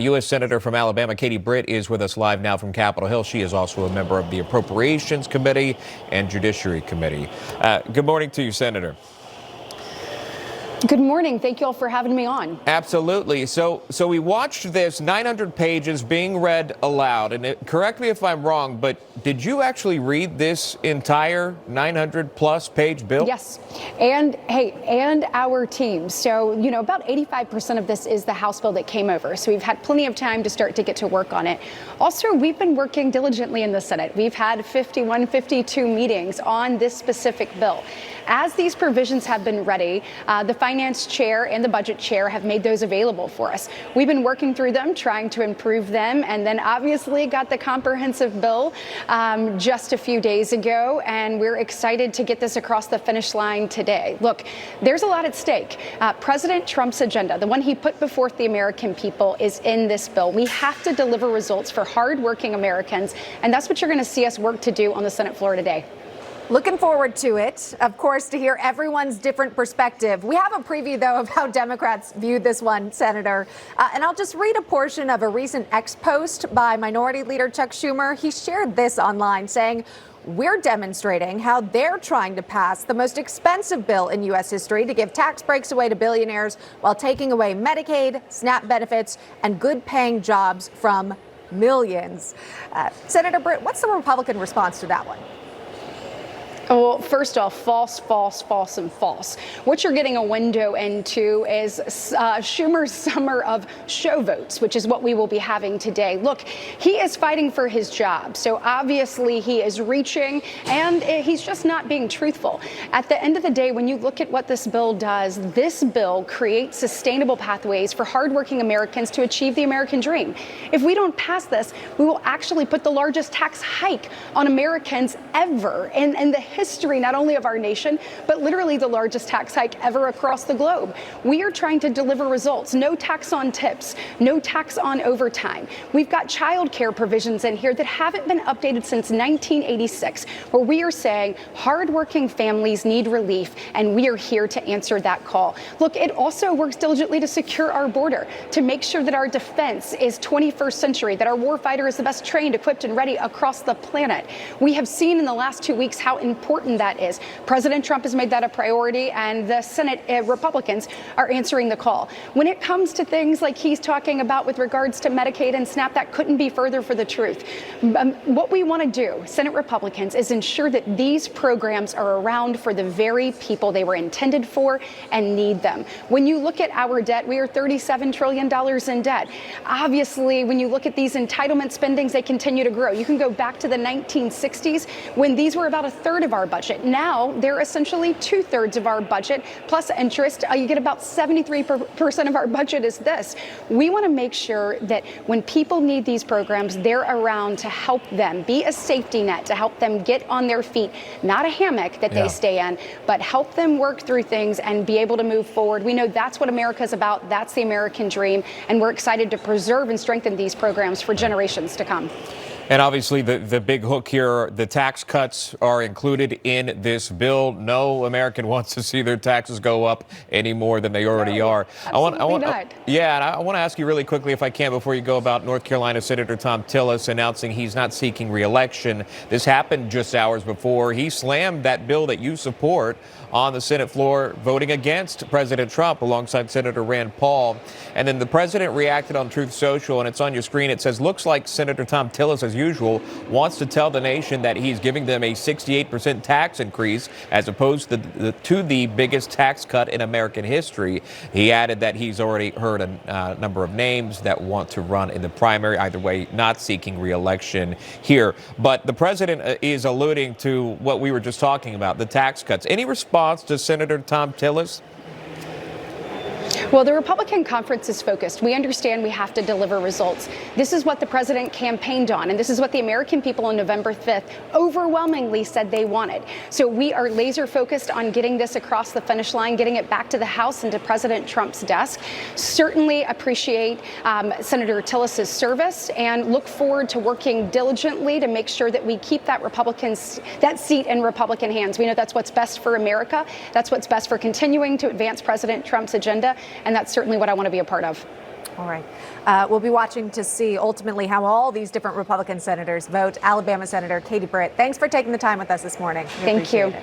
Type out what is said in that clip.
U.S. Senator from Alabama, Britt, is with us live now from Capitol Hill. She is also a member of the Appropriations Committee and Judiciary Committee. Good morning to you, Senator. Good morning. Thank you all for having me on. Absolutely. So we watched this 900 pages being read aloud. And correct me if I'm wrong, but did you actually read this entire 900 plus page bill? Yes. And our team. So, about 85% of this is the House bill that came over. So we've had plenty of time to start to get to work on it. Also, we've been working diligently in the Senate. We've had 51, 52 meetings on this specific bill. As these provisions have been ready, the finance chair and the budget chair have made those available for us. We've been working through them, trying to improve them, and then obviously got the comprehensive bill just a few days ago, and we're excited to get this across the finish line today. Look, there's a lot at stake. President Trump's agenda, the one he put before the American people, is in this bill. We have to deliver results for hardworking Americans, and that's what you're going to see us work to do on the Senate floor today. Looking forward to it, of course, to hear everyone's different perspective. We have a preview, though, of how Democrats viewed this one, Senator. And I'll just read a portion of a recent X post by Minority Leader Chuck Schumer. He shared this online saying, "We're demonstrating how they're trying to pass the most expensive bill in U.S. history to give tax breaks away to billionaires while taking away Medicaid, SNAP benefits, and good-paying jobs from millions." Senator Britt, what's the Republican response to that one? Well, first off, false, false, false, and false. What you're getting a window into is Schumer's summer of show votes, which is what we will be having today. Look, he is fighting for his job. So obviously he is reaching, and he's just not being truthful. At the end of the day, when you look at what this bill does, this bill creates sustainable pathways for hardworking Americans to achieve the American dream. If we don't pass this, we will actually put the largest tax hike on Americans ever in the history, not only of our nation, but literally the largest tax hike ever across the globe. We are trying to deliver results. No tax on tips, no tax on overtime. We've got child care provisions in here that haven't been updated since 1986, where we are saying hardworking families need relief, and we are here to answer that call. Look, it also works diligently to secure our border, to make sure that our defense is 21st century, that our warfighter is the best trained, equipped, and ready across the planet. We have seen in the last 2 weeks how important that is. President Trump has made that a priority, and the Senate Republicans are answering the call. When it comes to things like he's talking about with regards to Medicaid and SNAP, that couldn't be further for the truth. What we want to do, Senate Republicans, is ensure that these programs are around for the very people they were intended for and need them. When you look at our debt, we are $37 trillion in debt. Obviously, when you look at these entitlement spendings, they continue to grow. You can go back to the 1960s when these were about a third of our budget. Now they're essentially 2/3 of our budget plus interest. You get about 73% of our budget is this. We want to make sure that when people need these programs, they're around to help them, be a safety net to help them get on their feet, not a hammock that they stay in, but help them work through things and be able to move forward. We know that's what America's about. That's the American dream. And we're excited to preserve and strengthen these programs for generations to come. And obviously the big hook here, the tax cuts are included in this bill. No American wants to see their taxes go up any more than they already are. Absolutely not. Yeah, and I want to ask you really quickly, if I can, before you go, about North Carolina Senator Thom Tillis announcing he's not seeking re-election. This happened just hours before he slammed that bill that you support on the Senate floor, voting against President Trump alongside Senator Rand Paul. And then the president reacted on Truth Social, and it's on your screen. It says, looks like Senator Thom Tillis, as usual, wants to tell the nation that he's giving them a 68% tax increase as opposed to the biggest tax cut in American history. He added that he's already heard a number of names that want to run in the primary, either way, not seeking re-election here. But the president is alluding to what we were just talking about, the tax cuts. Any response to Senator Thom Tillis? Well, the Republican conference is focused. We understand we have to deliver results. This is what the president campaigned on, and this is what the American people on November 5th overwhelmingly said they wanted. So we are laser focused on getting this across the finish line, getting it back to the House and to President Trump's desk. Certainly appreciate Senator Tillis's service and look forward to working diligently to make sure that we keep that seat in Republican hands. We know that's what's best for America. That's what's best for continuing to advance President Trump's agenda. And that's certainly what I want to be a part of. All right. We'll be watching to see ultimately how all these different Republican senators vote. Alabama Senator Katie Britt, thanks for taking the time with us this morning. Thank you. It.